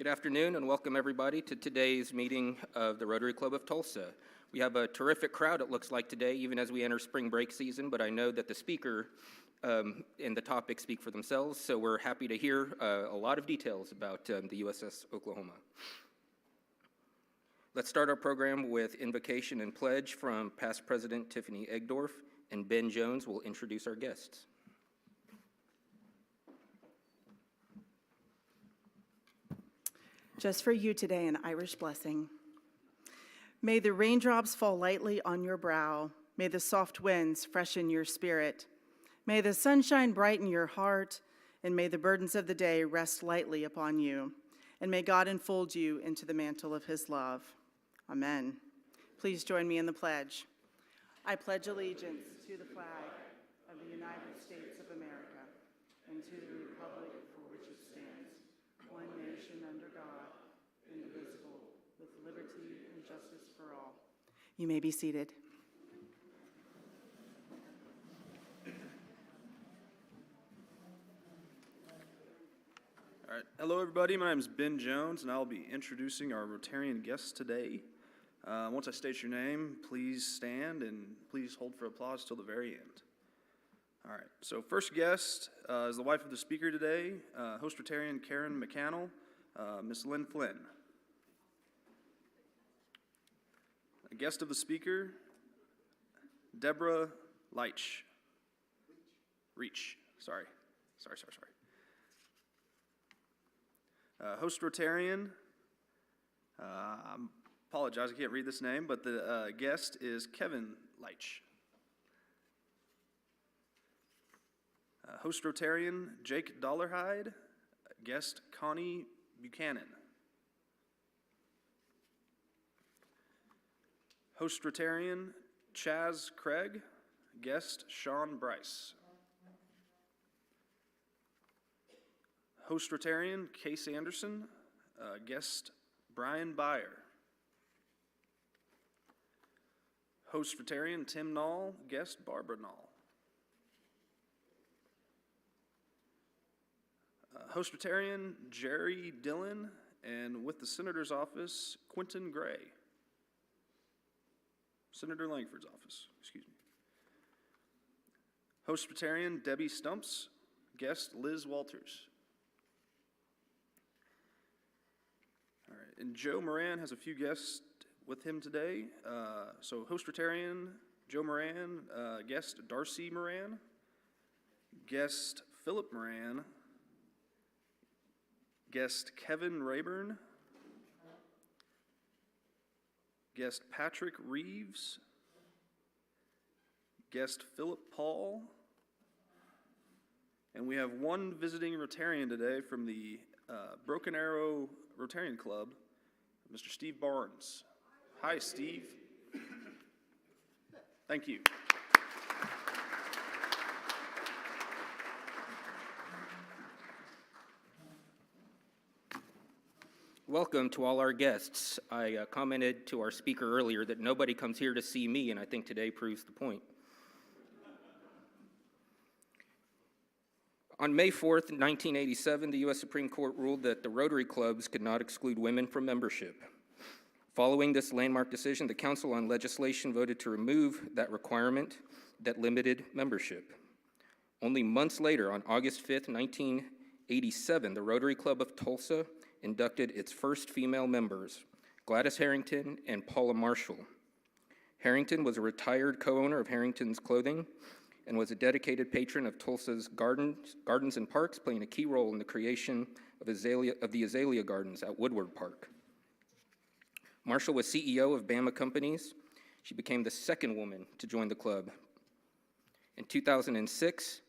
Good afternoon and welcome everybody to today's meeting of the Rotary Club of Tulsa. We have a terrific crowd, it looks like today, even as we enter spring break season, but I know that the speaker and the topic speak for themselves, so we're happy to hear a lot of details about the USS Oklahoma. Let's start our program with invocation and pledge from past President Tiffany Egdorf, and Ben Jones will introduce our guests. Just for you today, an Irish blessing. May the raindrops fall lightly on your brow. May the soft winds freshen your spirit. May the sunshine brighten your heart, and may the burdens of the day rest lightly upon you. And may God enfold you into the mantle of his love. Amen. Please join me in the pledge. I pledge allegiance to the flag of the United States of America and to the republic for which it stands, one nation under God, indivisible, with liberty and justice for all. You may be seated. All right. Hello, everybody. My name is Ben Jones, and I'll be introducing our Rotarian guests today. Once I state your name, please stand and please hold for applause till the very end. All right. So first guest is the wife of the speaker today, host Rotarian Karen McCannell, Miss Lynn Flynn. A guest of the speaker, Deborah Leitch. Reach. Sorry. Host Rotarian, I apologize, I can't read this name, but the guest is Kevin Leitch. Host Rotarian, Jake Dollarhide, guest Connie Buchanan. Host Rotarian, Chaz Craig, guest Sean Bryce. Host Rotarian, Case Anderson, guest Brian Byer. Host Rotarian, Tim Nall, guest Barbara Nall. Host Rotarian, Jerry Dillon, and with the Senator's office, Quentin Gray. Senator Langford's office, excuse me. Host Rotarian, Debbie Stumps, guest Liz Walters. All right, and Joe Moran has a few guests with him today. So host Rotarian, Joe Moran, guest Darcy Moran, guest Philip Moran, guest Kevin Rayburn, guest Patrick Reeves, guest Philip Paul, and we have one visiting Rotarian today from the Broken Arrow Rotarian Club, Mr. Steve Barnes. Hi, Steve. Thank you. Welcome to all our guests. I commented to our speaker earlier that nobody comes here to see me, and I think today proves the point. On May 4th, 1987, the U.S. Supreme Court ruled that the Rotary clubs could not exclude women from membership. Following this landmark decision, the Council on Legislation voted to remove that requirement that limited membership. Only months later, on August 5th, 1987, the Rotary Club of Tulsa inducted its first female members, Gladys Harrington and Paula Marshall. Harrington was a retired co-owner of Harrington's Clothing and was a dedicated patron of Tulsa's gardens and parks, playing a key role in the creation of the Azalea Gardens at Woodward Park. Marshall was CEO of Bama Companies. She became the second woman to join the club. In 2006,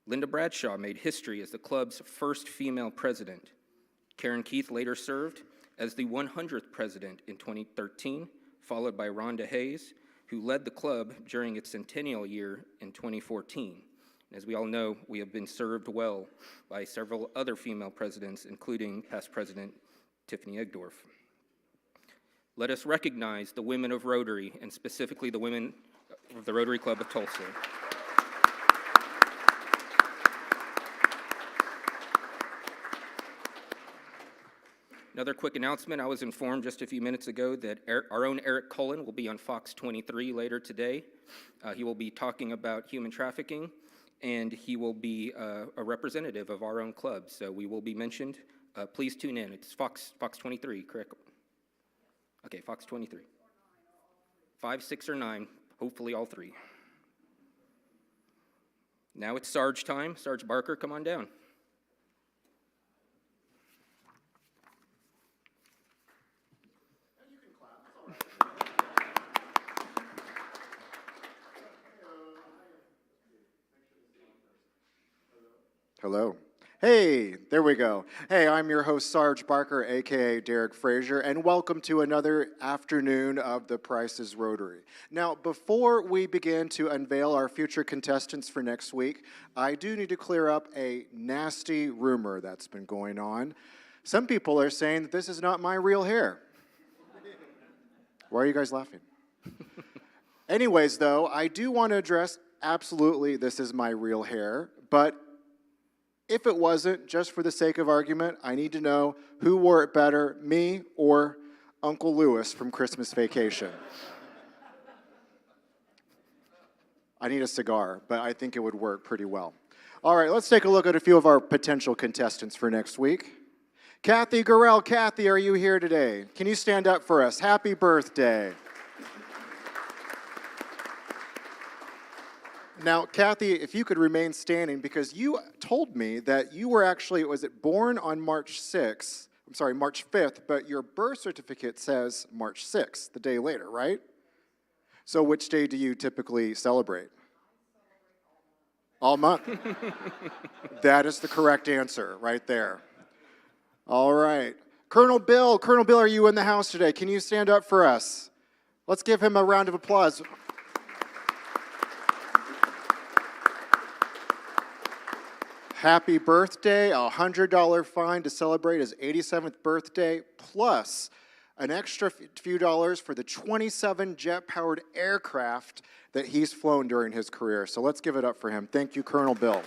Linda Bradshaw made history as the club's first female president. Karen Keith later served as the 100th president in 2013, followed by Rhonda Hayes, who led the club during its centennial year in 2014. And as we all know, we have been served well by several other female presidents, including past President Tiffany Egdorf. Let us recognize the women of Rotary, and specifically the women of the Rotary Club of Tulsa. Another quick announcement, I was informed just a few minutes ago that our own Eric Cullen will be on Fox 23 later today. He will be talking about human trafficking, and he will be a representative of our own club, so we will be mentioned. Please tune in. It's Fox 23, correct? Okay, Fox 23. 5, 6, or 9, hopefully all three. Now it's Sarge time. Sarge Barker, come on down. Hello. Hey, there we go. Hey, I'm your host, Sarge Barker, a.k.a. Derek Frazier, and welcome to another afternoon of the Price's Rotary. Now, before we begin to unveil our future contestants for next week, I do need to clear up a nasty rumor that's been going on. Some people are saying that this is not my real hair. Why are you guys laughing? Anyways, though, I do want to address, absolutely, this is my real hair, but if it wasn't, just for the sake of argument, I need to know who wore it better, me or Uncle Lewis from Christmas Vacation. I need a cigar, but I think it would work pretty well. All right, let's take a look at a few of our potential contestants for next week. Kathy Gurrell. Kathy, are you here today? Can you stand up for us? Happy birthday. Now, Kathy, if you could remain standing, because you told me that you were actually, was it born on March 5th, but your birth certificate says March 6th, the day later, right? So which day do you typically celebrate? All month. That is the correct answer right there. All right. Colonel Bill, are you in the house today? Can you stand up for us? Let's give him a round of applause. Happy birthday, a $100 fine to celebrate his 87th birthday, plus an extra few dollars for the 27 jet-powered aircraft that he's flown during his career. So let's give it up for him. Thank you, Colonel Bill.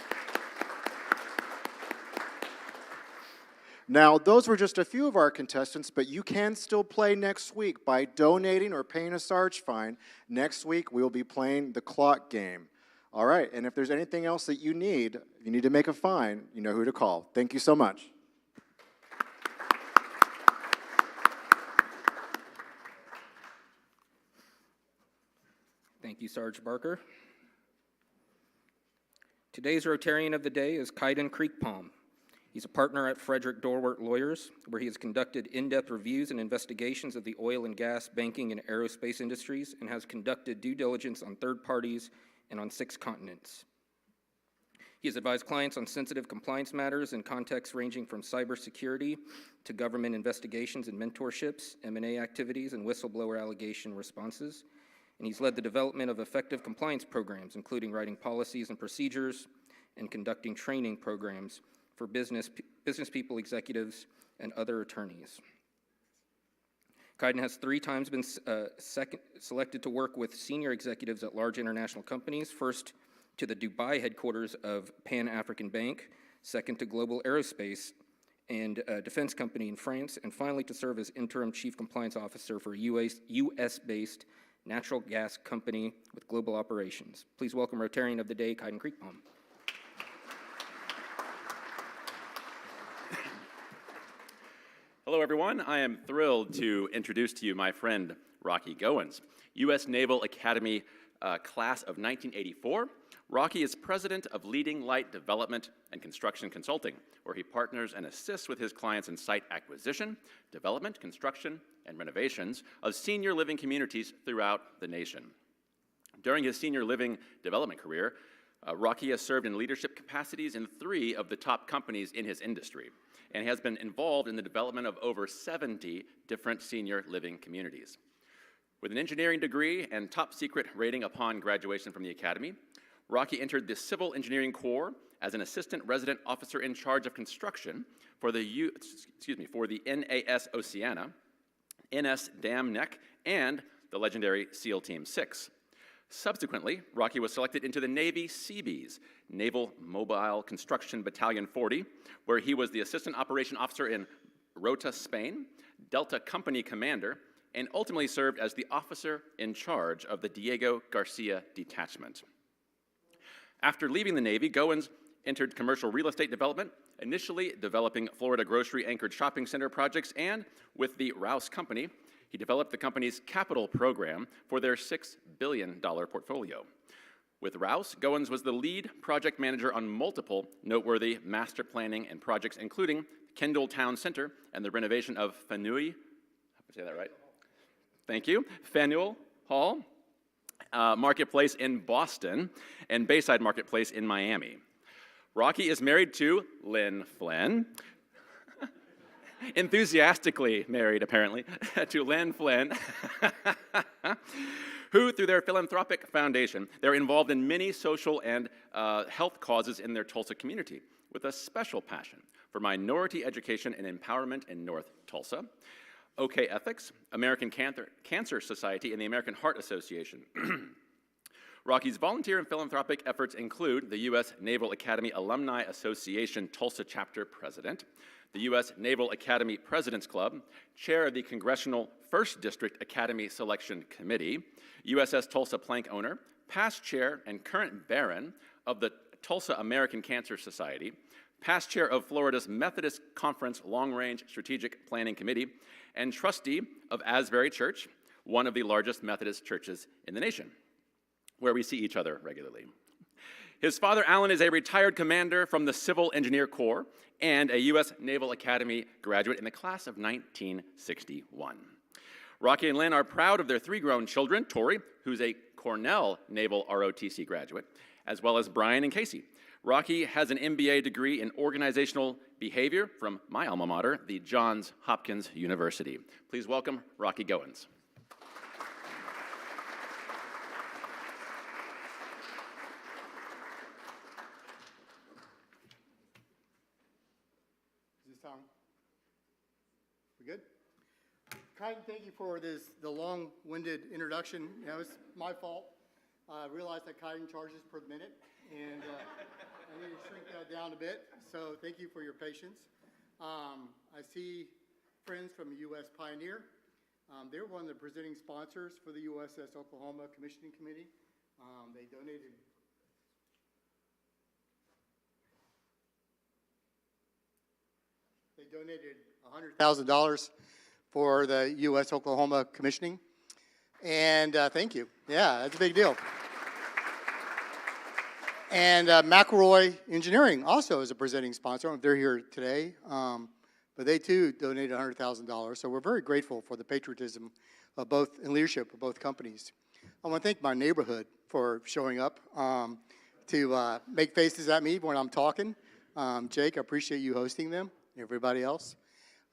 Now, those were just a few of our contestants, but you can still play next week by donating or paying a Sarge fine. Next week, we will be playing the clock game. All right, and if there's anything else that you need to make a fine, you know who to call. Thank you so much. Thank you, Sarge Barker. Today's Rotarian of the Day is Kaiden Creekpalm. He's a partner at Frederick Dorwart Lawyers, where he has conducted in-depth reviews and investigations of the oil and gas, banking, and aerospace industries, and has conducted due diligence on third parties and on 6 continents. He has advised clients on sensitive compliance matters in contexts ranging from cybersecurity to government investigations and mentorships, M&A activities, and whistleblower allegation responses. And he's led the development of effective compliance programs, including writing policies and procedures and conducting training programs for business people, executives, and other attorneys. Kaiden has 3 times been selected to work with senior executives at large international companies, first to the Dubai headquarters of Pan African Bank, second to Global Aerospace and Defense Company in France, and finally to serve as interim chief compliance officer for a US-based natural gas company with global operations. Please welcome Rotarian of the Day, Kaiden Creekpalm. Hello, everyone. I am thrilled to introduce to you my friend, Rocky Goins, U.S. Naval Academy class of 1984. Rocky is president of Leading Light Development and Construction Consulting, where he partners and assists with his clients in site acquisition, development, construction, and renovations of senior living communities throughout the nation. During his senior living development career, Rocky has served in leadership capacities in 3 of the top companies in his industry, and has been involved in the development of over 70 different senior living communities. With an engineering degree and top secret rating upon graduation from the Academy, Rocky entered the Civil Engineering Corps as an assistant resident officer in charge of construction for the NAS Oceana, NS Dam Neck, and the legendary SEAL Team 6. Subsequently, Rocky was selected into the Navy Seabees, Naval Mobile Construction Battalion 40, where he was the Assistant Operation Officer in Rota, Spain, Delta Company Commander, and ultimately served as the officer in charge of the Diego Garcia Detachment. After leaving the Navy, Goins entered commercial real estate development, initially developing Florida grocery-anchored shopping center projects, and with the Rouse Company, he developed the company's capital program for their $6 billion portfolio. With Rouse, Goins was the lead project manager on multiple noteworthy master planning and projects, including Kendall Town Center and the renovation of Faneuil, say that right? Thank you. Faneuil Hall Marketplace in Boston and Bayside Marketplace in Miami. Rocky is married to Lynn Flynn, enthusiastically married, apparently, to Lynn Flynn, who, through their philanthropic foundation, they're involved in many social and health causes in their Tulsa community, with a special passion for minority education and empowerment in North Tulsa. OK Ethics, American Cancer Society, and the American Heart Association. Rocky's volunteer and philanthropic efforts include the U.S. Naval Academy Alumni Association Tulsa Chapter President, the U.S. Naval Academy President's Club, Chair of the Congressional 1st District Academy Selection Committee, USS Tulsa Plank owner, past Chair and current Baron of the Tulsa American Cancer Society, past Chair of Florida's Methodist Conference Long Range Strategic Planning Committee, and trustee of Asbury Church, one of the largest Methodist churches in the nation, where we see each other regularly. His father, Alan, is a retired commander from the Civil Engineer Corps and a U.S. Naval Academy graduate in the class of 1961. Rocky and Lynn are proud of their 3 grown children, Tori, who's a Cornell Naval ROTC graduate, as well as Brian and Casey. Rocky has an MBA degree in organizational behavior from my alma mater, the Johns Hopkins University. Please welcome Rocky Goins. We good? Kyle, thank you for the long-winded introduction. It's my fault. I realized that kiting charges per minute, and I need to shrink that down a bit. So thank you for your patience. I see friends from U.S. Pioneer. They're one of the presenting sponsors for the USS Oklahoma Commissioning Committee. They donated $100,000 for the U.S. Oklahoma Commissioning. And thank you. Yeah, that's a big deal. And McElroy Engineering also is a presenting sponsor. They're here today, but they too donated $100,000. So we're very grateful for the patriotism of both and leadership of both companies. I want to thank my neighborhood for showing up to make faces at me when I'm talking. Jake, I appreciate you hosting them. Everybody else.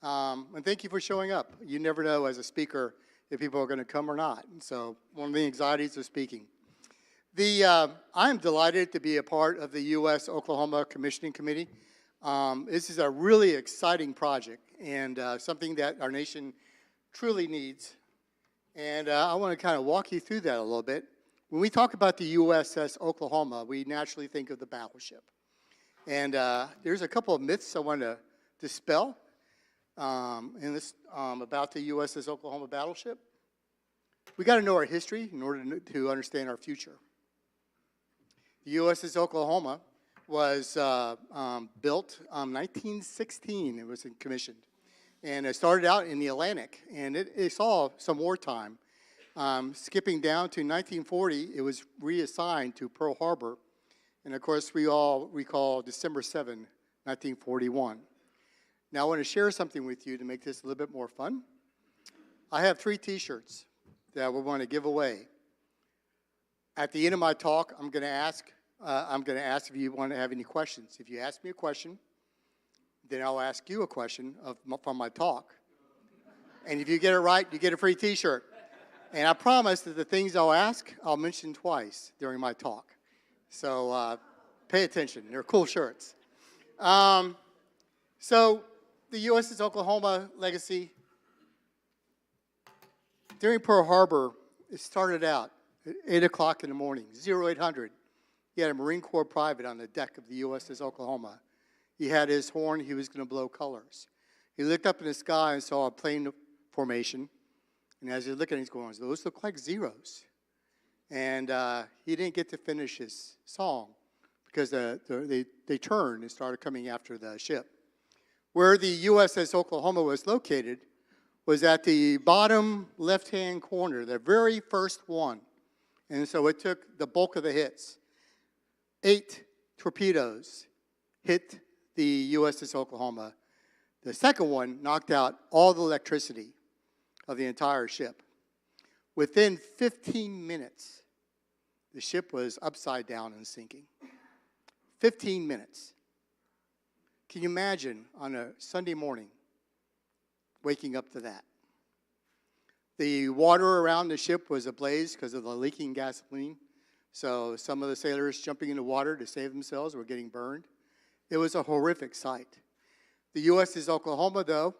And thank you for showing up. You never know as a speaker if people are going to come or not. And so one of the anxieties of speaking. I'm delighted to be a part of the U.S. Oklahoma Commissioning Committee. This is a really exciting project and something that our nation truly needs. And I want to kind of walk you through that a little bit. When we talk about the USS Oklahoma, we naturally think of the battleship. And there's a couple of myths I want to dispel in this about the USS Oklahoma battleship. We got to know our history in order to understand our future. The USS Oklahoma was built 1916. It was commissioned, and it started out in the Atlantic, and it saw some wartime. Skipping down to 1940, it was reassigned to Pearl Harbor, and of course we all recall December 7, 1941. Now I want to share something with you to make this a little bit more fun. I have 3 T-shirts that we want to give away. At the end of my talk, I'm going to ask if you want to have any questions. If you ask me a question, then I'll ask you a question from my talk. And if you get it right, you get a free T-shirt. And I promise that the things I'll ask, I'll mention twice during my talk. So pay attention. They're cool shirts. So the USS Oklahoma legacy. During Pearl Harbor, it started out at 8 o'clock in the morning, 0800. He had a Marine Corps private on the deck of the USS Oklahoma. He had his horn. He was going to blow colors. He looked up in the sky and saw a plane formation. And as he looked at it, he's going, those look like zeros. And he didn't get to finish his song because they turned and started coming after the ship. Where the USS Oklahoma was located was at the bottom left-hand corner, the very first one. And so it took the bulk of the hits. 8 torpedoes hit the USS Oklahoma. The second one knocked out all the electricity of the entire ship. Within 15 minutes, the ship was upside down and sinking. 15 minutes. Can you imagine on a Sunday morning waking up to that? The water around the ship was ablaze because of the leaking gasoline. So some of the sailors jumping into water to save themselves were getting burned. It was a horrific sight. The USS Oklahoma, though,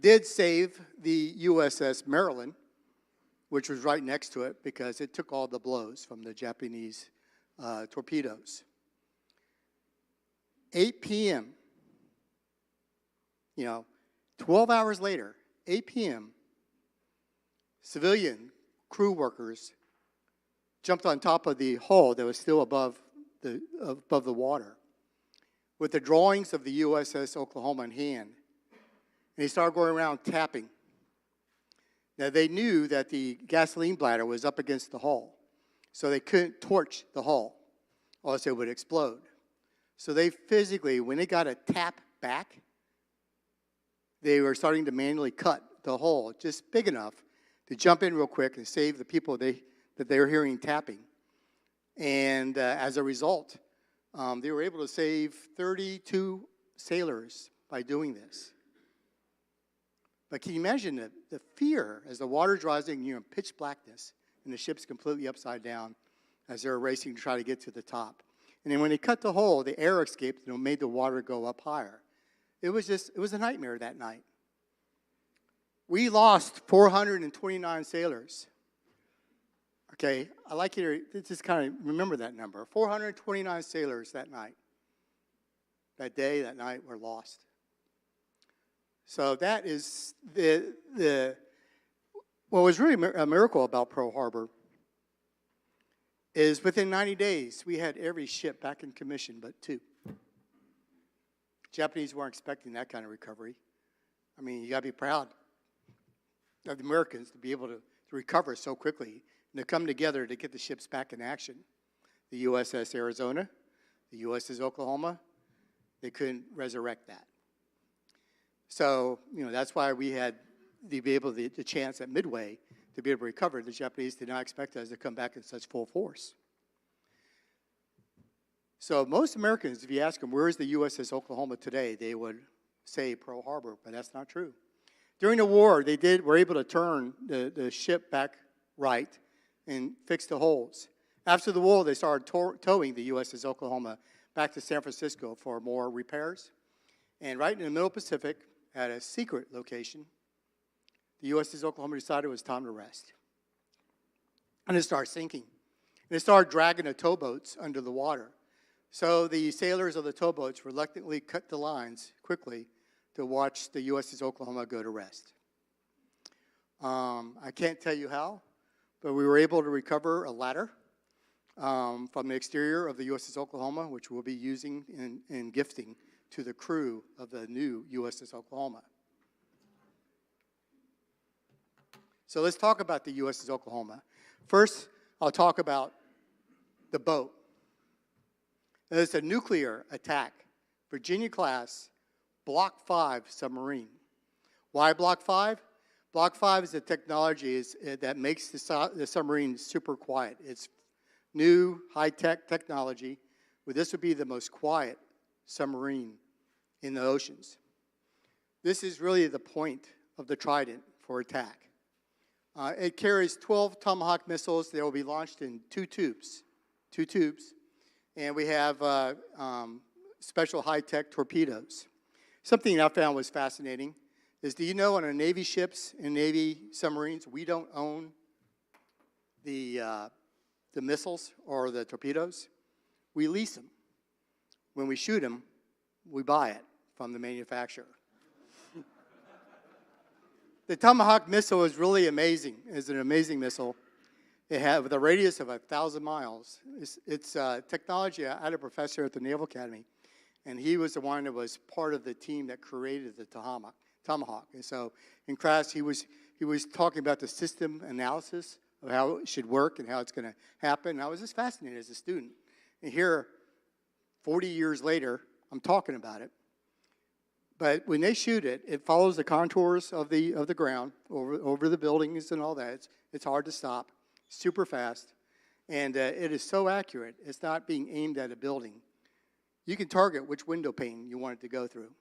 did save the USS Maryland, which was right next to it because it took all the blows from the Japanese torpedoes. 8 p.m., 12 hours later, 8 p.m., civilian crew workers jumped on top of the hull that was still above the water with the drawings of the USS Oklahoma in hand. And they started going around tapping. Now, they knew that the gasoline bladder was up against the hull, so they couldn't torch the hull, or else it would explode. So they physically, when they got a tap back, they were starting to manually cut the hole just big enough to jump in real quick and save the people that they were hearing tapping. And as a result, they were able to save 32 sailors by doing this. But can you imagine the fear as the water's rising, you're in pitch blackness, and the ship's completely upside down as they're racing to try to get to the top. And then when they cut the hole, the air escaped and it made the water go up higher. It was a nightmare that night. We lost 429 sailors. Okay, I like you to just kind of remember that number. 429 sailors that night. That day, that night, were lost. So that is what was really a miracle about Pearl Harbor is within 90 days, we had every ship back in commission but 2. Japanese weren't expecting that kind of recovery. I mean, you got to be proud of the Americans to be able to recover so quickly and to come together to get the ships back in action. The USS Arizona, the USS Oklahoma, they couldn't resurrect that. So, that's why we had the chance at Midway to be able to recover. The Japanese did not expect us to come back in such full force. So most Americans, if you ask them, where is the USS Oklahoma today, they would say Pearl Harbor, but that's not true. During the war, they were able to turn the ship back right and fix the holes. After the war, they started towing the USS Oklahoma back to San Francisco for more repairs. And right in the middle Pacific, at a secret location, the USS Oklahoma decided it was time to rest. And it started sinking. And it started dragging the towboats under the water. So the sailors of the towboats reluctantly cut the lines quickly to watch the USS Oklahoma go to rest. I can't tell you how, but we were able to recover a ladder from the exterior of the USS Oklahoma, which we'll be using in gifting to the crew of the new USS Oklahoma. So let's talk about the USS Oklahoma. First, I'll talk about the boat. It's a nuclear attack, Virginia-class Block 5 submarine. Why Block 5? Block 5 is the technology that makes the submarine super quiet. It's new, high-tech technology. Well, this would be the most quiet submarine in the oceans. This is really the point of the Trident for attack. It carries 12 Tomahawk missiles. They will be launched in 2 tubes. And we have special high-tech torpedoes. Something I found was fascinating is, do you know on our Navy ships and Navy submarines, we don't own the missiles or the torpedoes? We lease them. When we shoot them, we buy it from the manufacturer. The Tomahawk missile is really amazing. It's an amazing missile. It has with a radius of 1,000 miles. It's technology. I had a professor at the Naval Academy, and he was the one that was part of the team that created the Tomahawk. And so in class, he was talking about the system analysis of how it should work and how it's going to happen. And I was just fascinated as a student. And here, 40 years later, I'm talking about it. But when they shoot it, it follows the contours of the ground over the buildings and all that. It's hard to stop, super fast, and it is so accurate. It's not being aimed at a building. You can target which window pane you want it to go through.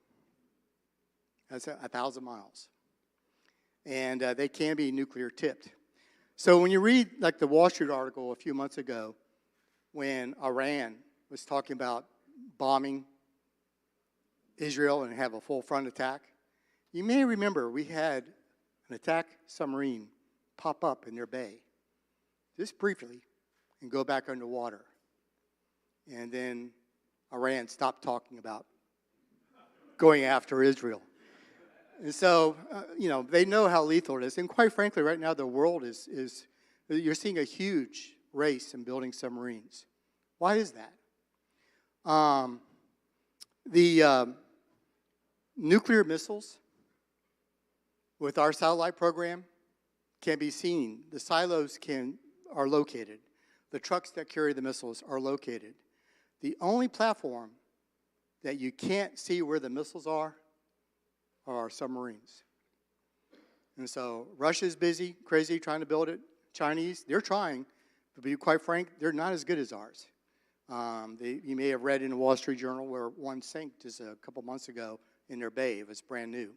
That's 1,000 miles, and they can be nuclear tipped. So when you read like the Wall Street article a few months ago, when Iran was talking about bombing Israel and have a full front attack, You may remember we had an attack submarine pop up in their bay, just briefly, and go back underwater. And then Iran stopped talking about going after Israel. And so, they know how lethal it is. And quite frankly, right now, the world you're seeing a huge race in building submarines. Why is that? The nuclear missiles with our satellite program can be seen. The silos are located. The trucks that carry the missiles are located. The only platform that you can't see where the missiles are our submarines. And so Russia's busy, crazy, trying to build it. Chinese, they're trying, but to be quite frank, they're not as good as ours. You may have read in the Wall Street Journal where one sank just a couple months ago in their bay. It was brand new.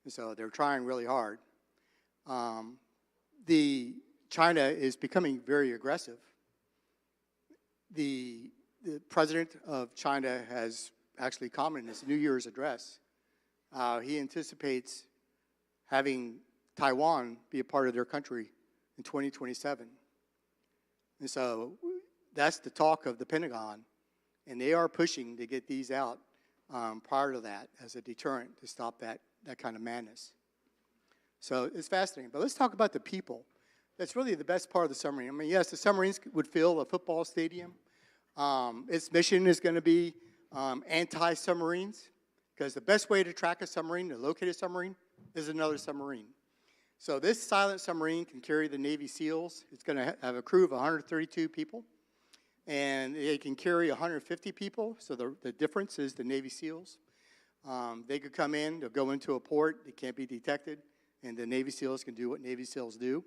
And so they're trying really hard. China is becoming very aggressive. The president of China has actually commented in his New Year's address. He anticipates having Taiwan be a part of their country in 2027. And so that's the talk of the Pentagon. And they are pushing to get these out prior to that as a deterrent to stop that kind of madness. So it's fascinating. But let's talk about the people. That's really the best part of the submarine. I mean, yes, the submarines would fill a football stadium. Its mission is going to be anti-submarines, because the best way to track a submarine, to locate a submarine, is another submarine. So this silent submarine can carry the Navy SEALs. It's going to have a crew of 132 people, and it can carry 150 people. So the difference is the Navy SEALs. They could come in, they'll go into a port, they can't be detected, and the Navy SEALs can do what Navy SEALs do.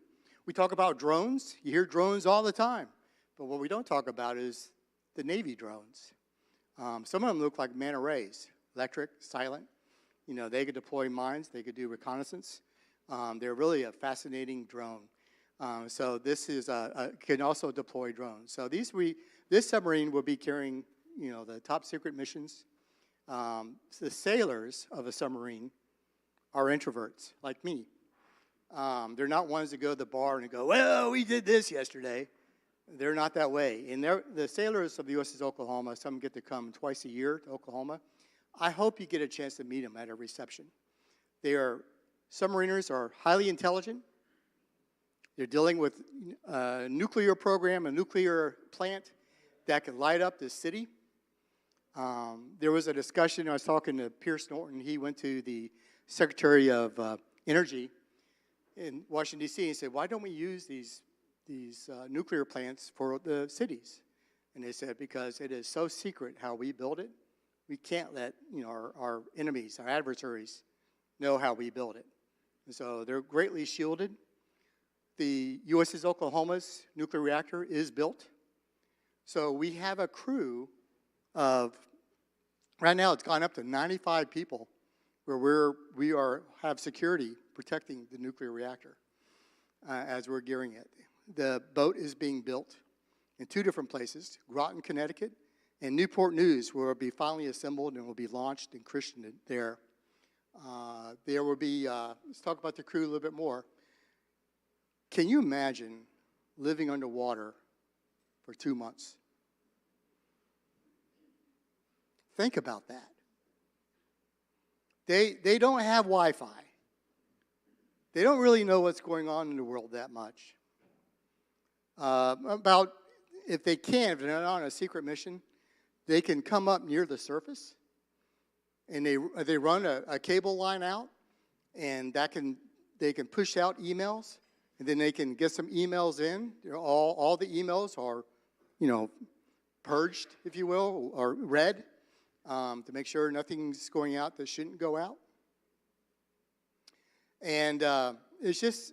We talk about drones. You hear drones all the time, but what we don't talk about is the Navy drones. Some of them look like manta rays, electric, silent. They could deploy mines, they could do reconnaissance. They're really a fascinating drone. So this is can also deploy drones. So this submarine will be carrying, the top secret missions. The sailors of a submarine are introverts, like me. They're not ones that go to the bar and go, well, we did this yesterday. They're not that way. And the sailors of the USS Oklahoma, some get to come twice a year to Oklahoma. I hope you get a chance to meet them at a reception. Submariners are highly intelligent. They're dealing with a nuclear program, a nuclear plant that can light up the city. There was a discussion, I was talking to Pierce Norton. He went to the Secretary of Energy in Washington, D.C. and said, why don't we use these nuclear plants for the cities? And they said, because it is so secret how we build it, we can't let our enemies, our adversaries, know how we build it. And so they're greatly shielded. The USS Oklahoma's nuclear reactor is built. So we have a crew of, right now it's gone up to 95 people where we have security protecting the nuclear reactor as we're gearing it. The boat is being built in two different places, Groton, Connecticut, and Newport News, where it will be finally assembled and will be launched and christened there. There will be, let's talk about the crew a little bit more. Can you imagine living underwater for 2 months? Think about that. They don't have Wi-Fi. They don't really know what's going on in the world that much. If they're not on a secret mission, they can come up near the surface, and they run a cable line out, and they can push out emails, and then they can get some emails in. All the emails are, purged, if you will, or read, to make sure nothing's going out that shouldn't go out. And it's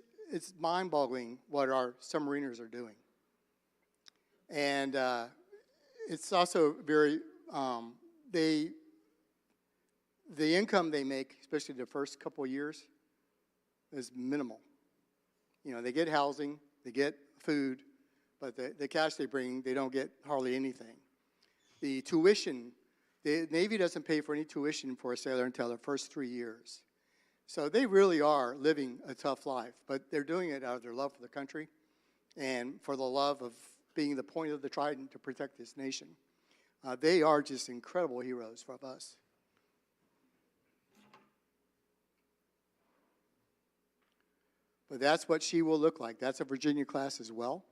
mind-boggling what our submariners are doing. And it's also very, the income they make, especially the first couple of years, is minimal. They get housing, they get food, but the cash they bring, they don't get hardly anything. The tuition, the Navy doesn't pay for any tuition for a sailor until the first 3 years. So they really are living a tough life, but they're doing it out of their love for the country and for the love of being the point of the trident to protect this nation. They are just incredible heroes for us. But that's what she will look like. That's a Virginia class as well.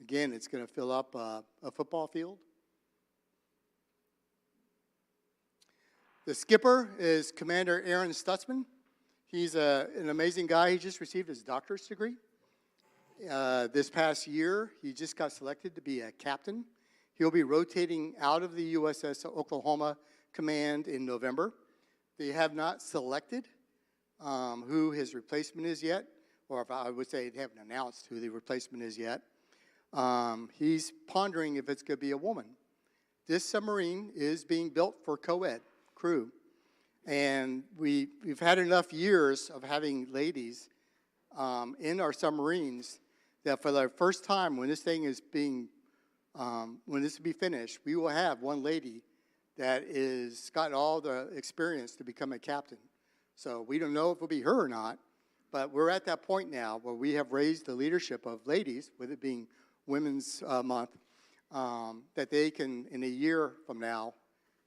Again, it's going to fill up a football field. The skipper is Commander Aaron Stutzman. He's an amazing guy. He just received his doctorate degree. This past year, he just got selected to be a captain. He'll be rotating out of the USS Oklahoma Command in November. They have not selected who his replacement is yet, or if I would say they haven't announced who the replacement is yet. He's pondering if it's going to be a woman. This submarine is being built for co-ed crew, and we've had enough years of having ladies in our submarines that for the first time, when this thing is being, when this will be finished, we will have one lady that is got all the experience to become a captain. So we don't know if it'll be her or not, but we're at that point now where we have raised the leadership of ladies, with it being Women's Month, that they can, in a year from now,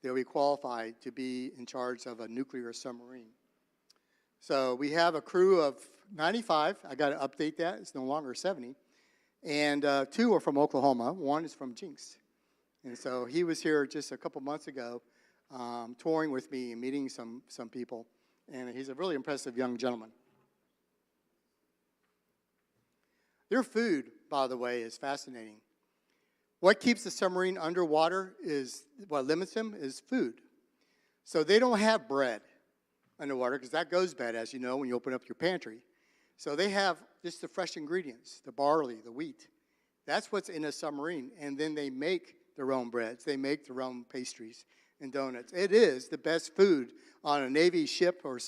they'll be qualified to be in charge of a nuclear submarine. So we have a crew of 95. I got to update that. It's no longer 70. And 2 are from Oklahoma. 1 is from Jinx. And so he was here just a couple months ago touring with me and meeting some people. And he's a really impressive young gentleman. Their food, by the way, is fascinating. What keeps the submarine underwater is, what limits them is food. So they don't have bread underwater because that goes bad, as you know, when you open up your pantry. So they have just the fresh ingredients, the barley, the wheat. That's what's in a submarine. And then they make their own breads. They make their own pastries and donuts. It is the best food on a Navy ship or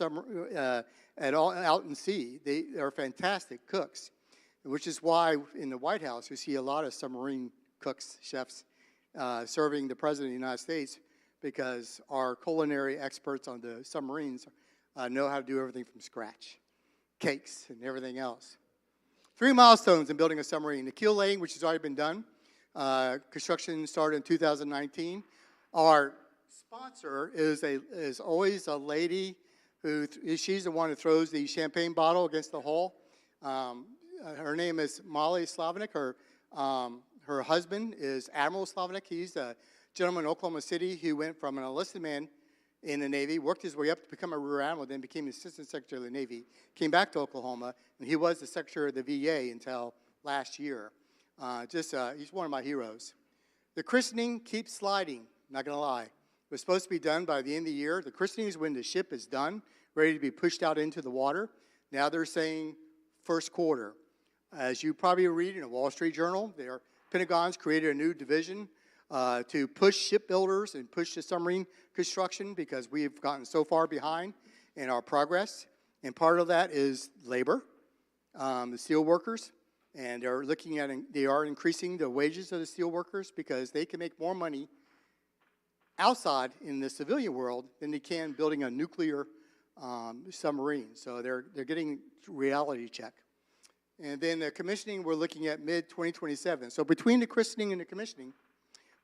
out in sea. They are fantastic cooks, which is why in the White House you see a lot of submarine cooks, chefs, serving the President of the United States, because our culinary experts on the submarines know how to do everything from scratch, cakes and everything else. 3 milestones in building a submarine. The keel laying, which has already been done. Construction started in 2019. Our sponsor is always a lady who, she's the one who throws the champagne bottle against the hull. Her name is Molly Slavinik. Her husband is Admiral Slavinik. He's a gentleman in Oklahoma City who went from an enlisted man in the Navy, worked his way up to become a rear admiral, then became the Assistant Secretary of the Navy, came back to Oklahoma, and he was the Secretary of the VA until last year. He's one of my heroes. The christening keeps sliding, not going to lie. It was supposed to be done by the end of the year. The christening is when the ship is done, ready to be pushed out into the water. Now they're saying first quarter. As you probably read in a Wall Street Journal, Pentagon's created a new division to push shipbuilders and push the submarine construction because we've gotten so far behind in our progress. And part of that is labor, the steel workers. And they are increasing the wages of the steel workers because they can make more money outside in the civilian world than they can building a nuclear submarine. So they're getting reality check. And then the commissioning, we're looking at mid-2027. So between the christening and the commissioning,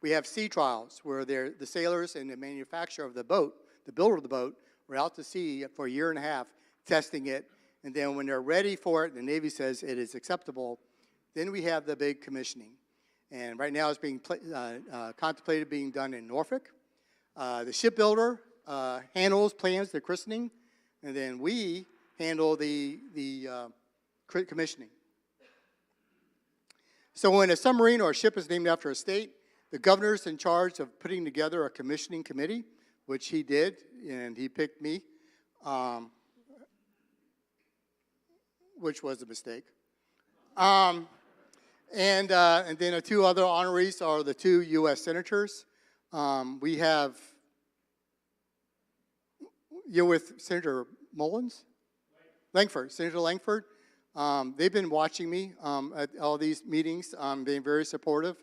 we have sea trials where the sailors and the manufacturer of the boat, the builder of the boat, were out to sea for a year and a half testing it. And then when they're ready for it, the Navy says it is acceptable, then we have the big commissioning. And right now it's being contemplated being done in Norfolk. The shipbuilder plans the christening, and then we handle the commissioning. So when a submarine or a ship is named after a state, the governor's in charge of putting together a commissioning committee, which he did, and he picked me, which was a mistake. And then the 2 other honorees are the 2 U.S. senators. We have, you're with Senator Mullins? Langford, Senator Langford. They've been watching me at all these meetings, being very supportive.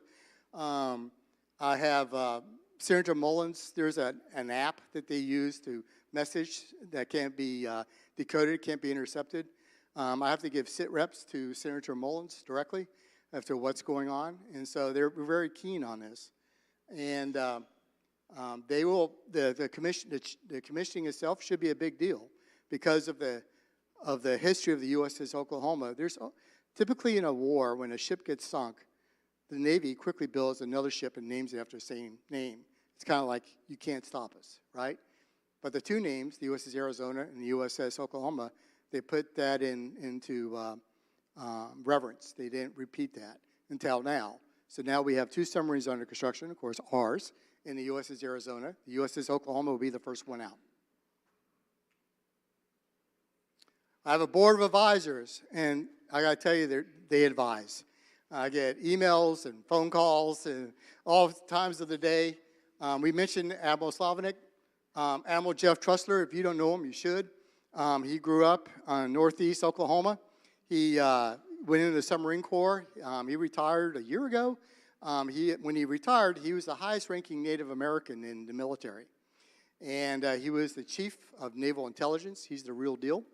I have Senator Mullins. There's an app that they use to message that can't be decoded, can't be intercepted. I have to give sit reps to Senator Mullins directly as to what's going on, and so they're very keen on this. And they will the commissioning itself should be a big deal because of the history of the USS Oklahoma. There's typically in a war when a ship gets sunk, the Navy quickly builds another ship and names it after the same name. It's kind of like you can't stop us, right? But the two names, the USS Arizona and the USS Oklahoma, they put that into reverence. They didn't repeat that until now. So now we have two submarines under construction, of course, ours, in the USS Arizona. The USS Oklahoma will be the first one out. I have a board of advisors, and I got to tell you, they advise. I get emails and phone calls and all times of the day. We mentioned Admiral Slavinik. Admiral Jeff Trussler, if you don't know him, you should. He grew up in northeast Oklahoma. He went into the submarine corps. He retired a year ago. When he retired, he was the highest-ranking Native American in the military. And he was the chief of naval intelligence. He's the real deal.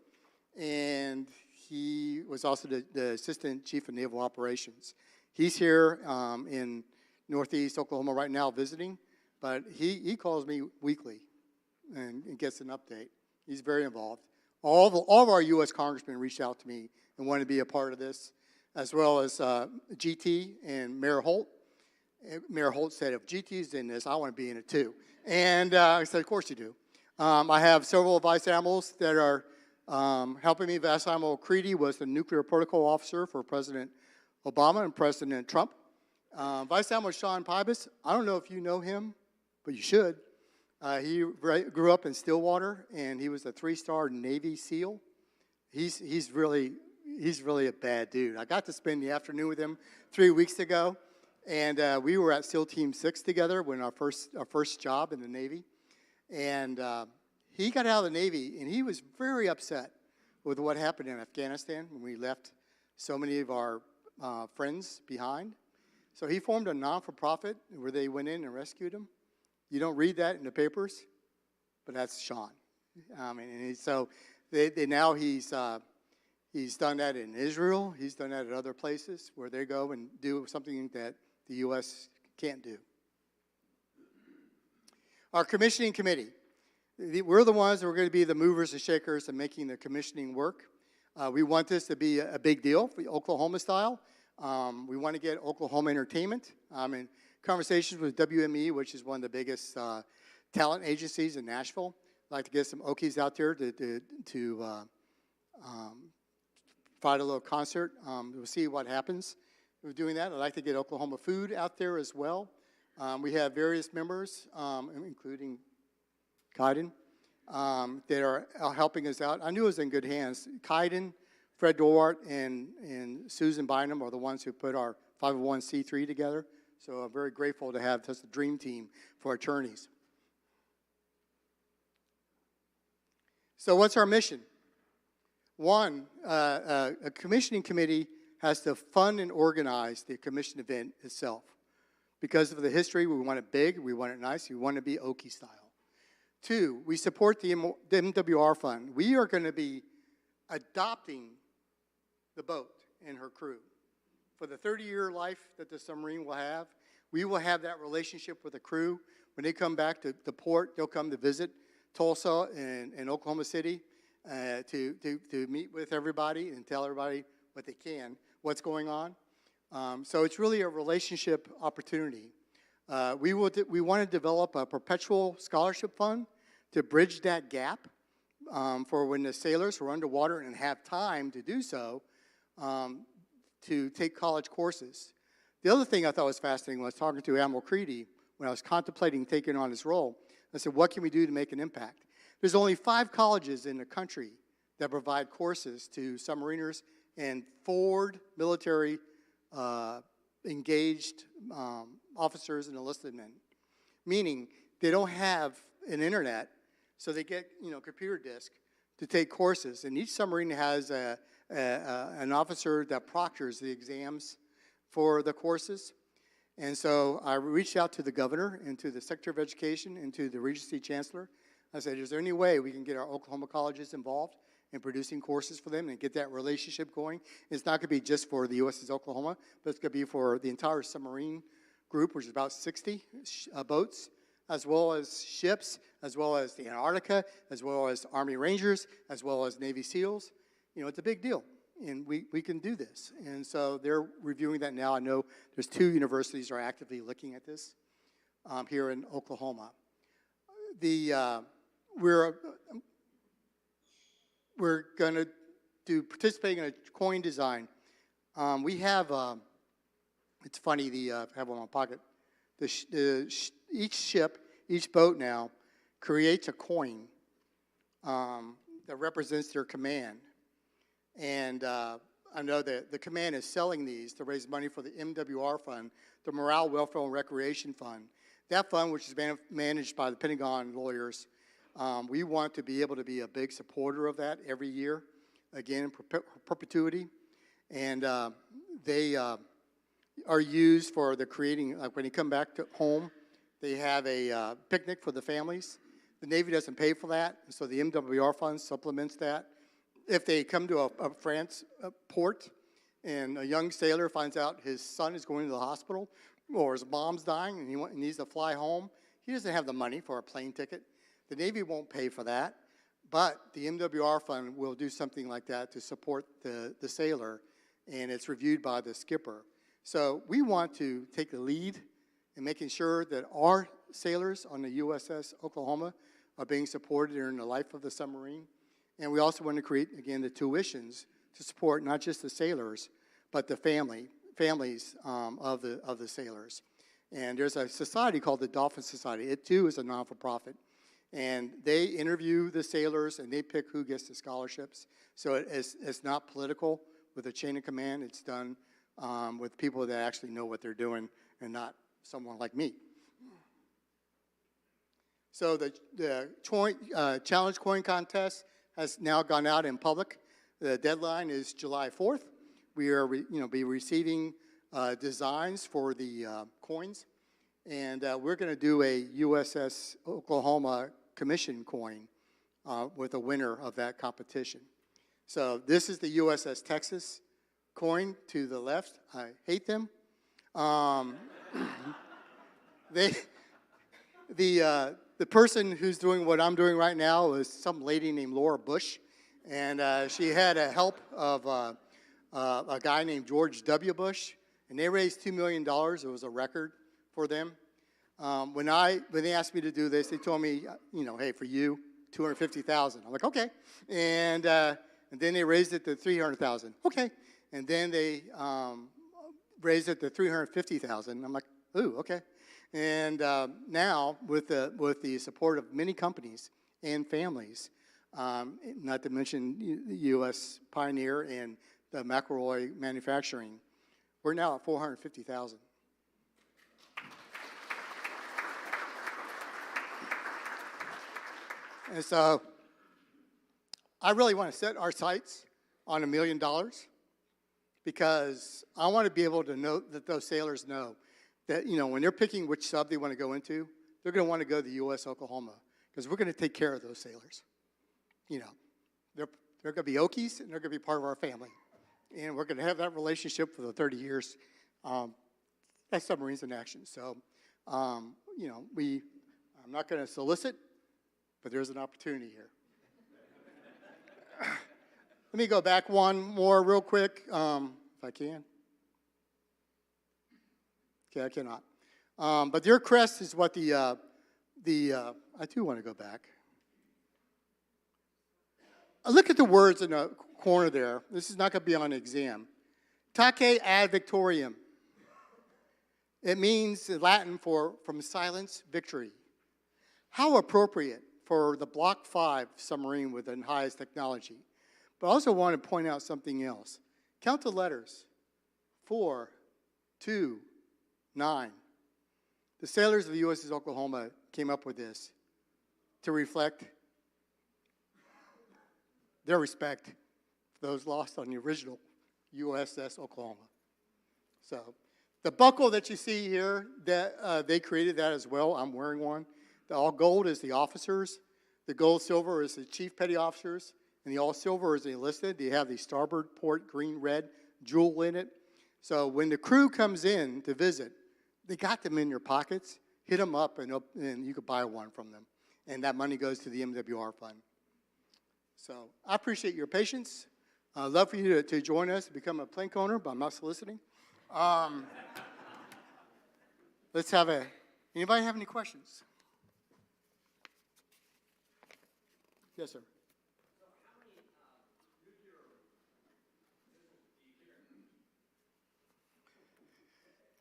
And he was also the assistant chief of naval operations. He's here in northeast Oklahoma right now visiting, but he calls me weekly and gets an update. He's very involved. All of our U.S. congressmen reached out to me and wanted to be a part of this, as well as GT and Mayor Holt. Mayor Holt said, if GT's in this, I want to be in it too. And I said, of course you do. I have several vice admirals that are helping me. Vice Admiral Creedy was the nuclear protocol officer for President Obama and President Trump. Vice Admiral Sean Pybus, I don't know if you know him, but you should. He grew up in Stillwater, and he was a 3-star Navy SEAL. He's really a bad dude. I got to spend the afternoon with him 3 weeks ago, and we were at SEAL Team 6 together when our first job in the Navy. And he got out of the Navy, and he was very upset with what happened in Afghanistan when we left so many of our friends behind. So he formed a non-for-profit where they went in and rescued him. You don't read that in the papers, but that's Sean. So now he's done that in Israel. He's done that at other places where they go and do something that the U.S. can't do. Our commissioning committee. We're the ones that are going to be the movers and shakers in making the commissioning work. We want this to be a big deal for Oklahoma style. We want to get Oklahoma entertainment. In conversations with WME, which is one of the biggest talent agencies in Nashville. I'd like to get some Okies out there to provide a little concert. We'll see what happens with doing that. I'd like to get Oklahoma food out there as well. We have various members, including Kaiden, that are helping us out. I knew it was in good hands. Kaiden, Fred Dorwart, and Susan Bynum are the ones who put our 501c3 together. So I'm very grateful to have just a dream team for attorneys. So what's our mission? One, a commissioning committee has to fund and organize the commission event itself. Because of the history, we want it big, we want it nice, we want it to be Okie style. Two, we support the MWR fund. We are going to be adopting the boat and her crew. For the 30-year life that the submarine will have, we will have that relationship with the crew. When they come back to the port, they'll come to visit Tulsa and Oklahoma City to meet with everybody and tell everybody what they can, what's going on. So it's really a relationship opportunity. We want to develop a perpetual scholarship fund to bridge that gap for when the sailors are underwater and have time to do so, to take college courses. The other thing I thought was fascinating when I was talking to Admiral Creedy, when I was contemplating taking on this role, I said, what can we do to make an impact? There's only 5 colleges in the country that provide courses to submariners and forward military engaged officers and enlisted men. Meaning they don't have an internet, so they get computer disk to take courses. And each submarine has an officer that proctors the exams for the courses. And so I reached out to the governor and to the Secretary of Education and to the Regency Chancellor. I said, is there any way we can get our Oklahoma colleges involved in producing courses for them and get that relationship going? It's not going to be just for the USS Oklahoma, but it's going to be for the entire submarine group, which is about 60 boats, as well as ships, as well as the Antarctica, as well as Army Rangers, as well as Navy SEALs. You know, it's a big deal, and we can do this. And so they're reviewing that now. I know there's 2 universities are actively looking at this here in Oklahoma. We're going to participate in a coin design. We have, it's funny, I have one in my pocket. Each ship, each boat now creates a coin that represents their command. And I know that the command is selling these to raise money for the MWR Fund, the Morale, Welfare, and Recreation Fund. That fund, which is managed by the Pentagon lawyers, we want to be able to be a big supporter of that every year, again, in perpetuity. And they are used for the creating, like when you come back to home, they have a picnic for the families. The Navy doesn't pay for that, so the MWR Fund supplements that. If they come to a France port and a young sailor finds out his son is going to the hospital or his mom's dying and he needs to fly home, he doesn't have the money for a plane ticket. The Navy won't pay for that, but the MWR Fund will do something like that to support the sailor, and it's reviewed by the skipper. So we want to take the lead in making sure that our sailors on the USS Oklahoma are being supported during the life of the submarine. And we also want to create, again, the tuitions to support not just the sailors, but the families of the sailors. And there's a society called the Dolphin Society. It, too, is a non-for-profit. And they interview the sailors, and they pick who gets the scholarships. So it's not political with a chain of command. It's done with people that actually know what they're doing and not someone like me. So the Challenge Coin Contest has now gone out in public. The deadline is July 4th. We are be receiving designs for the coins. And we're going to do a USS Oklahoma commission coin with a winner of that competition. So this is the USS Texas coin to the left. I hate them. The person who's doing what I'm doing right now is some lady named Laura Bush, and she had a help of a guy named George W. Bush, and they raised $2 million. It was a record for them. When they asked me to do this, they told me, hey, for you, $250,000. I'm like, okay, and then they raised it to $300,000. Okay, and then they raised it to $350,000. I'm like, ooh, okay. And now, with the support of many companies and families, not to mention the U.S. Pioneer and the McElroy Manufacturing, we're now at $450,000. And so, I really want to set our sights on $1 million because I want to be able to know that those sailors know that, when they're picking which sub they want to go into, they're going to want to go to the U.S. Oklahoma because we're going to take care of those sailors. They're going to be Okies, and they're going to be part of our family. And we're going to have that relationship for the 30 years. That's Submarines in Action. So, I'm not going to solicit, but there's an opportunity here. Let me go back one more real quick, if I can. Okay, I cannot. But their crest is what I do want to go back. Look at the words in the corner there. This is not going to be on the exam. Taque ad victoriam. It means in Latin from silence, victory. How appropriate for the Block 5 submarine with the highest technology. But I also want to point out something else. Count the letters. 4, 2, 9. The sailors of the USS Oklahoma came up with this to reflect their respect for those lost on the original USS Oklahoma. So the buckle that you see here, that they created that as well. I'm wearing one. The all gold is the officers. The gold silver is the chief petty officers, and the all silver is the enlisted. They have the starboard port green red jewel in it. So when the crew comes in to visit, they got them in your pockets. Hit them up, and you could buy one from them. And that money goes to the MWR fund. So I appreciate your patience. I'd love for you to join us to become a plank owner, but I'm not soliciting. Let's have anybody have any questions? Yes, sir.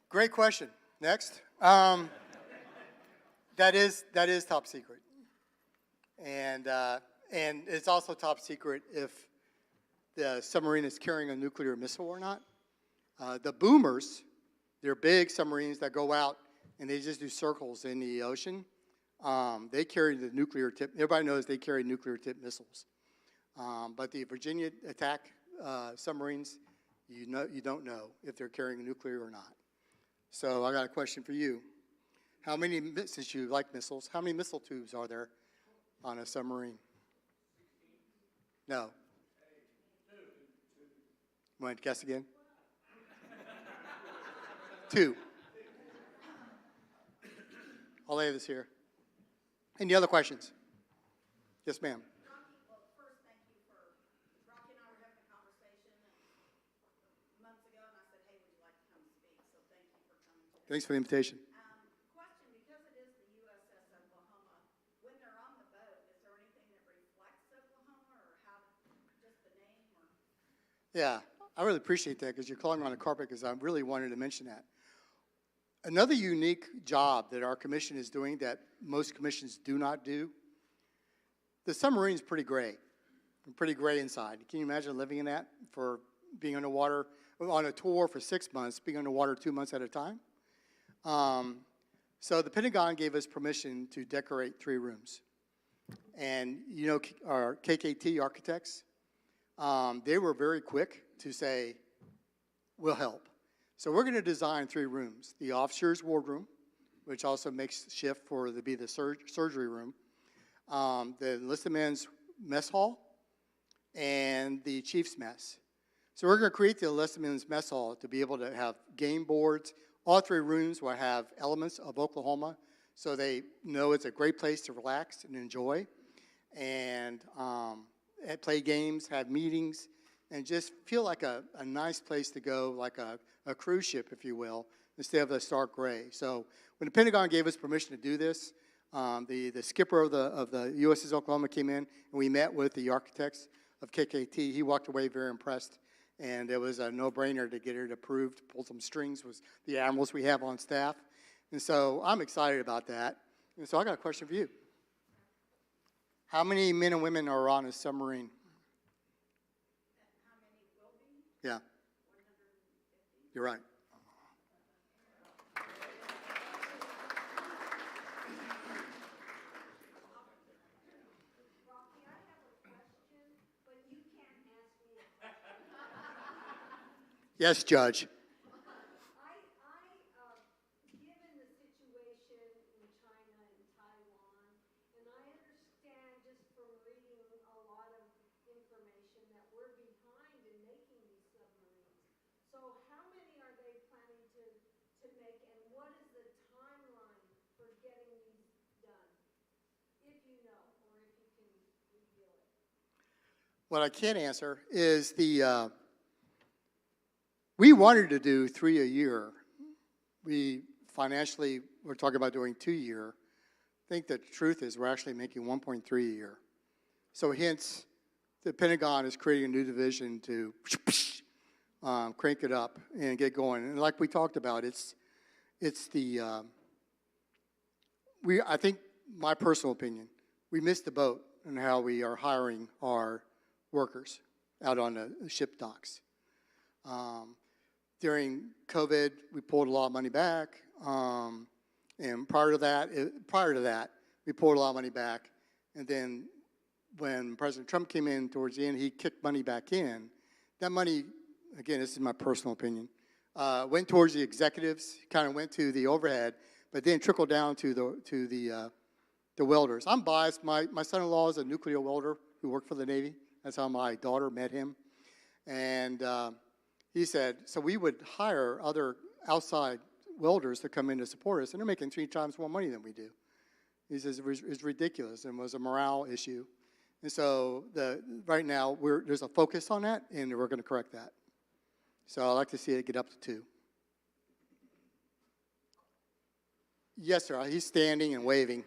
Great question. Next. That is top secret. And it's also top secret if the submarine is carrying a nuclear missile or not. The boomers, they're big submarines that go out and they just do circles in the ocean. They carry the nuclear tip. Everybody knows they carry nuclear tip missiles. But the Virginia attack submarines, you don't know if they're carrying nuclear or not. So I got a question for you. How many, since you like missiles, how many missile tubes are there on a submarine? No. Want to guess again? 2. I'll lay this here. Any other questions? Yes, ma'am. Rocky, well, first, thank you for, Rocky and I were having a conversation months ago, and I said, hey, would you like to come speak? So thank you for coming today. Thanks for the invitation. Question, because it is the USS Oklahoma, when they're on the boat, is there anything that reflects Oklahoma, or how, just the name, or? Yeah, I really appreciate that because you're calling me on the carpet because I really wanted to mention that. Another unique job that our commission is doing that most commissions do not do, the submarine's pretty gray inside. Can you imagine living in that for being underwater, on a tour for 6 months, being underwater 2 months at a time? So the Pentagon gave us permission to decorate 3 rooms. And you know our KKT architects, they were very quick to say, we'll help. So we're going to design 3 rooms. The officer's wardroom, which also makes shift for the surgery room, the enlisted men's mess hall, and the chief's mess. So we're going to create the enlisted men's mess hall to be able to have game boards. All 3 rooms will have elements of Oklahoma, so they know it's a great place to relax and enjoy, and play games, have meetings, and just feel like a nice place to go, like a cruise ship, if you will, instead of the stark gray. So when the Pentagon gave us permission to do this, the skipper of the USS Oklahoma came in, and we met with the architects of KKT. He walked away very impressed, and it was a no-brainer to get it approved. Pull some strings with the admirals we have on staff. And so I'm excited about that. And so I got a question for you. How many men and women are on a submarine? How many will be? Yeah. 150? You're right. Rocky, I have a question, but you can't ask me a question. Yes, Judge. Given the situation in China and Taiwan, and I understand just from reading a lot of information that we're behind in making these submarines. So how many are they planning to make, and what is the timeline for getting these done? If you know, or if you can reveal it. What I can't answer is we wanted to do 3 a year. We're talking about doing 2 a year. I think the truth is we're actually making 1.3 a year. So hence, the Pentagon is creating a new division to crank it up and get going. And like we talked about, I think, my personal opinion, we missed the boat in how we are hiring our workers out on the ship docks. During COVID, we pulled a lot of money back, and prior to that, we pulled a lot of money back. And then when President Trump came in towards the end, he kicked money back in. That money, again, this is my personal opinion, went towards the executives, kind of went to the overhead, but then trickled down to the the welders. I'm biased. My son-in-law is a nuclear welder who worked for the Navy. That's how my daughter met him. And he said, so we would hire other outside welders to come in to support us, and they're making 3 times more money than we do. He says it's ridiculous, and it was a morale issue. And so right now, there's a focus on that, and we're going to correct that. So I'd like to see it get up to 2. Yes, sir. He's standing and waving.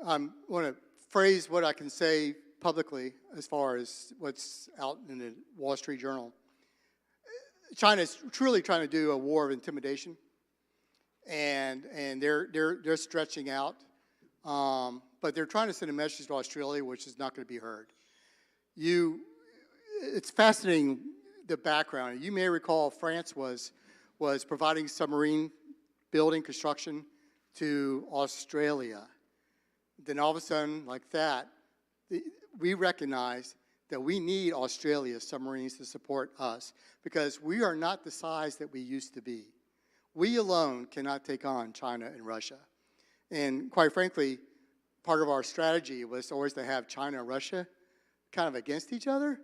I want to phrase what I can say publicly as far as what's out in the Wall Street Journal. China is truly trying to do a war of intimidation, and they're stretching out, but they're trying to send a message to Australia, which is not going to be heard. It's fascinating, the background. You may recall France was providing submarine building construction to Australia. Then all of a sudden, like that, we recognize that we need Australia's submarines to support us because we are not the size that we used to be. We alone cannot take on China and Russia. And quite frankly, part of our strategy was always to have China and Russia kind of against each other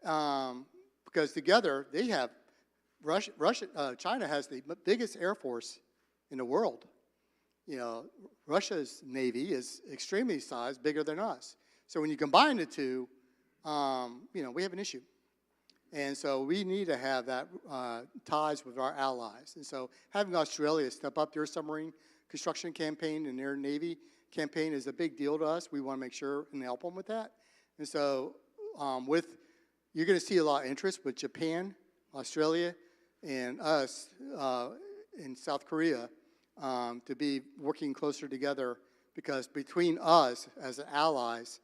because together they have, China has the biggest air force in the world. You know, Russia's Navy is extremely sized, bigger than us. So when you combine the two, we have an issue. And so we need to have that ties with our allies. And so having Australia step up their submarine construction campaign and their Navy campaign is a big deal to us. We want to make sure and help them with that. And so you're going to see a lot of interest with Japan, Australia, and us in South Korea to be working closer together because between us as allies,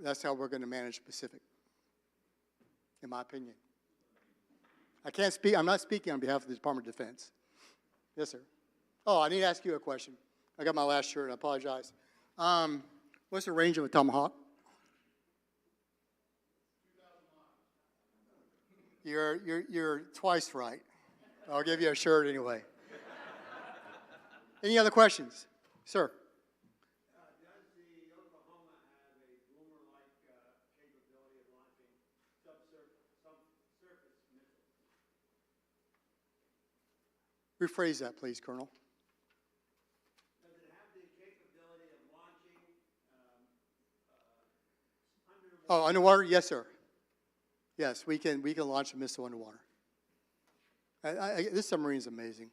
that's how we're going to manage the Pacific, in my opinion. I can't speak. I'm not speaking on behalf of the Department of Defense. Yes, sir. Oh, I need to ask you a question. I got my last shirt. I apologize. What's the range of a Tomahawk? 2,000 miles. You're twice right. I'll give you a shirt anyway. Any other questions? Sir. Does the Oklahoma have a boomer-like capability of launching subsurface missiles? Rephrase that, please, Colonel. Does it have the capability of launching underwater? Oh, underwater? Yes, sir. Yes, we can launch a missile underwater. This submarine is amazing.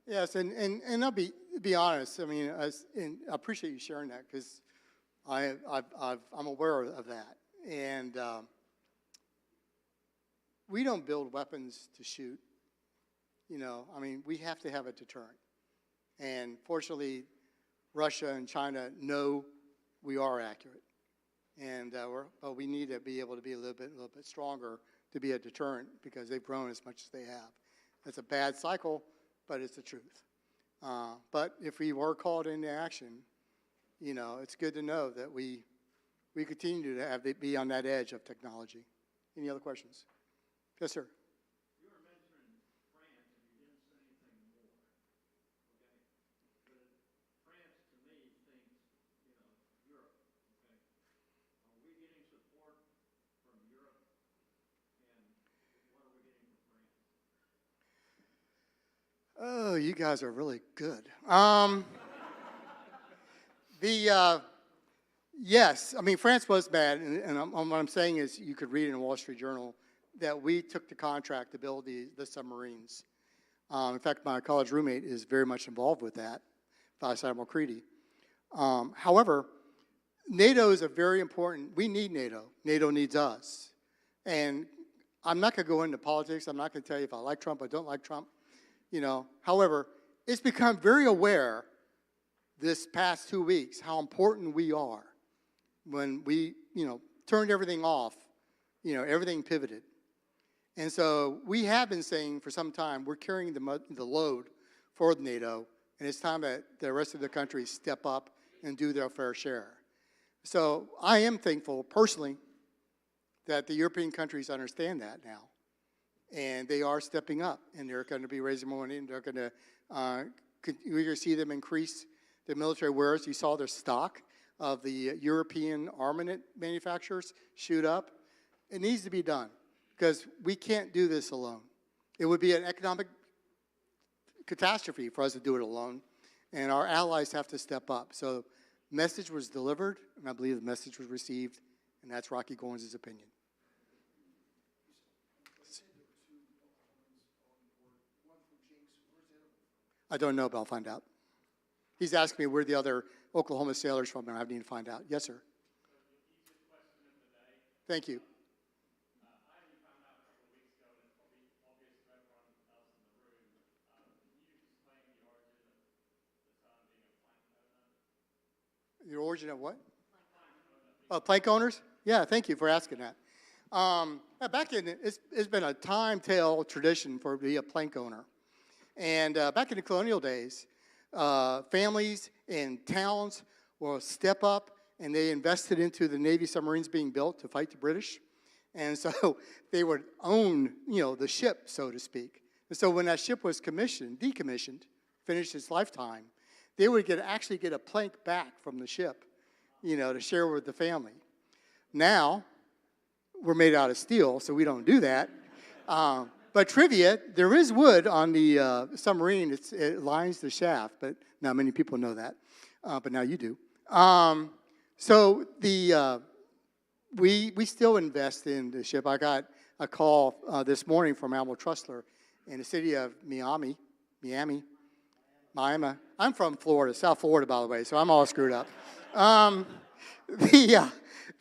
Yes, and I'll be honest. I mean, and I appreciate you sharing that because I'm aware of that. And we don't build weapons to shoot. I mean, we have to have a deterrent. And fortunately, Russia and China know we are accurate. And but we need to be able to be a little bit stronger to be a deterrent because they've grown as much as they have. It's a bad cycle, but it's the truth. But if we were called into action, you know, it's good to know that we continue to have be on that edge of technology. Any other questions? Yes, sir. You were mentioning France, and you didn't say anything more, okay? But France, to me, thinks, you know, Europe, okay? Are we getting support from Europe, and what are we getting from France? Oh, you guys are really good. Yes, I mean, France was bad, and what I'm saying is you could read in the Wall Street Journal that we took the contract to build the submarines. In fact, my college roommate is very much involved with that, Vice Admiral Creedy. However, NATO is a very important, we need NATO. NATO needs us. And I'm not going to go into politics. I'm not going to tell you if I like Trump or don't like Trump. You know, however, it's become very aware this past 2 weeks how important we are. When we, you know, turned everything off, you know, everything pivoted. And so we have been saying for some time we're carrying the load for NATO, and it's time that the rest of the countries step up and do their fair share. So I am thankful personally that the European countries understand that now. And they are stepping up, and they're going to be raising more money, and they're going to, we're going to see them increase their military wares. You saw their stock of the European armament manufacturers shoot up. It needs to be done, because we can't do this alone. It would be an economic catastrophe for us to do it alone, and our allies have to step up. So message was delivered, and I believe the message was received, and that's Rocky Goins' opinion. I don't know, but I'll find out. He's asking me where the other Oklahoma sailors from, and I need to find out. Yes, sir. Thank you. I only found out a couple of weeks ago, and it's probably obvious to everyone else in the room. Can you explain the origin of the term being a plank owner? The origin of what? Plank owners? Yeah, thank you for asking that. Back in, it's been a time-tale tradition for to be a plank owner. And back in the colonial days, families and towns will step up, and they invested into the Navy submarines being built to fight the British. And so they would own, you know, the ship, so to speak. And so when that ship was decommissioned, finished its lifetime, they would actually get a plank back from the ship, you know, to share with the family. Now, we're made out of steel, so we don't do that. But trivia, there is wood on the submarine. It lines the shaft, but not many people know that. But now you do. So we still invest in the ship. I got a call this morning from Admiral Trustler in the city of Miami. I'm from Florida, South Florida, by the way, so I'm all screwed up.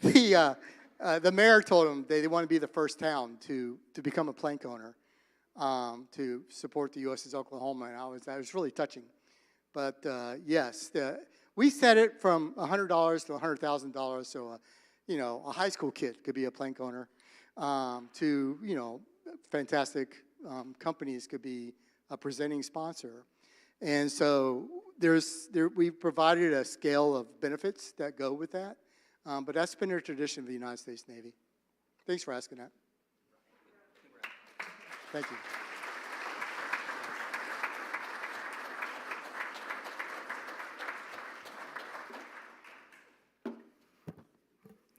The mayor told them they want to be the first town to become a plank owner, to support the USS Oklahoma, and I was really touching. But yes, we set it from $100 to $100,000, so a high school kid could be a plank owner, to fantastic companies could be a presenting sponsor, and so we've provided a scale of benefits that go with that. But that's been a tradition of the United States Navy. Thanks for asking that. Thank you.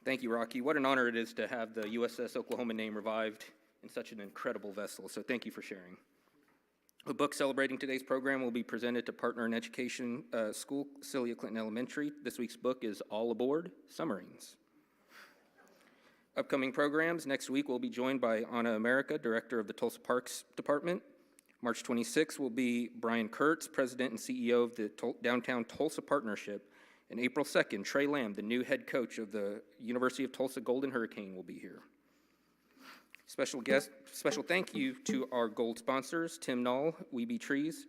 Thank you, Rocky. What an honor it is to have the USS Oklahoma name revived in such an incredible vessel, so thank you for sharing. A book celebrating today's program will be presented to Partner in Education School, Celia Clinton Elementary. This week's book is All Aboard Submarines. Upcoming programs, next week we'll be joined by Anna America, Director of the Tulsa Parks Department. March 26th will be Brian Kurtz, President and CEO of the Downtown Tulsa Partnership. And April 2nd, Trey Lamb, the new head coach of the University of Tulsa Golden Hurricane, will be here. Special thank you to our gold sponsors, Tim Knoll, Weeby Trees,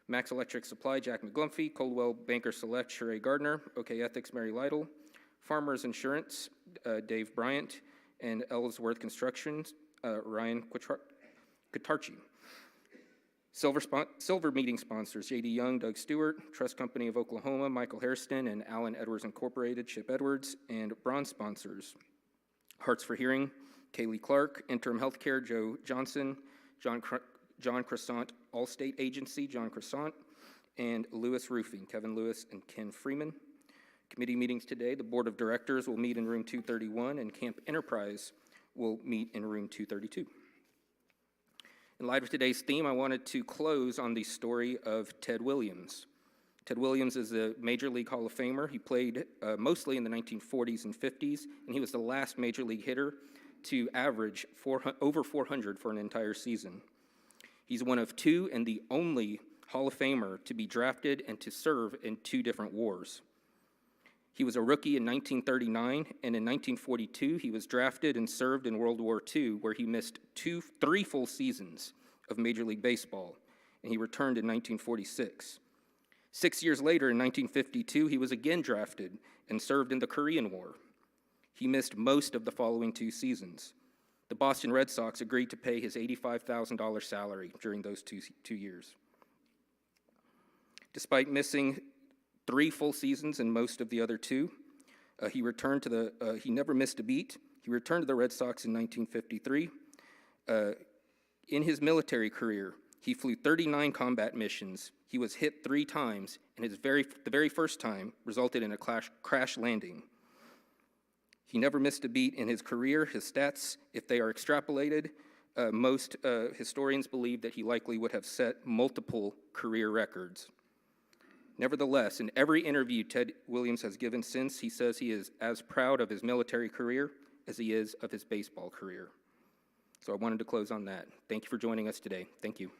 Max Electric Supply, Jack McGlumphy, Coldwell Banker Select, Sheree Gardner, OK Ethics, Mary Lytle, Farmers Insurance, Dave Bryant, and Ellsworth Construction, Ryan Katarchi. Silver meeting sponsors, J.D. Young, Doug Stewart, Trust Company of Oklahoma, Michael Hairston, and Allen Edwards Incorporated, Chip Edwards, and bronze sponsors, Hearts for Hearing, Kaylee Clark, Interim Healthcare, Joe Johnson, John Croissant, Allstate Agency, John Croissant, and Lewis Roofing, Kevin Lewis and Ken Freeman. Committee meetings today, the Board of Directors will meet in room 231, and Camp Enterprise will meet in room 232. In light of today's theme, I wanted to close on the story of Ted Williams. Ted Williams is a Major League Hall of Famer. He played mostly in the 1940s and 50s, and he was the last Major League hitter to average over 400 for an entire season. He's one of two and the only Hall of Famer to be drafted and to serve in 2 different wars. He was a rookie in 1939, and in 1942, he was drafted and served in World War II, where he missed 3 full seasons of Major League Baseball, and he returned in 1946. 6 years later, in 1952, he was again drafted and served in the Korean War. He missed most of the following 2 seasons. The Boston Red Sox agreed to pay his $85,000 salary during those two years. Despite missing 3 full seasons and most of the other 2, he never missed a beat. He returned to the Red Sox in 1953. In his military career, he flew 39 combat missions. He was hit 3 times, and the very first time resulted in a crash landing. He never missed a beat in his career. His stats, if they are extrapolated, most historians believe that he likely would have set multiple career records. Nevertheless, in every interview Ted Williams has given since, he says he is as proud of his military career as he is of his baseball career. So I wanted to close on that. Thank you for joining us today. Thank you.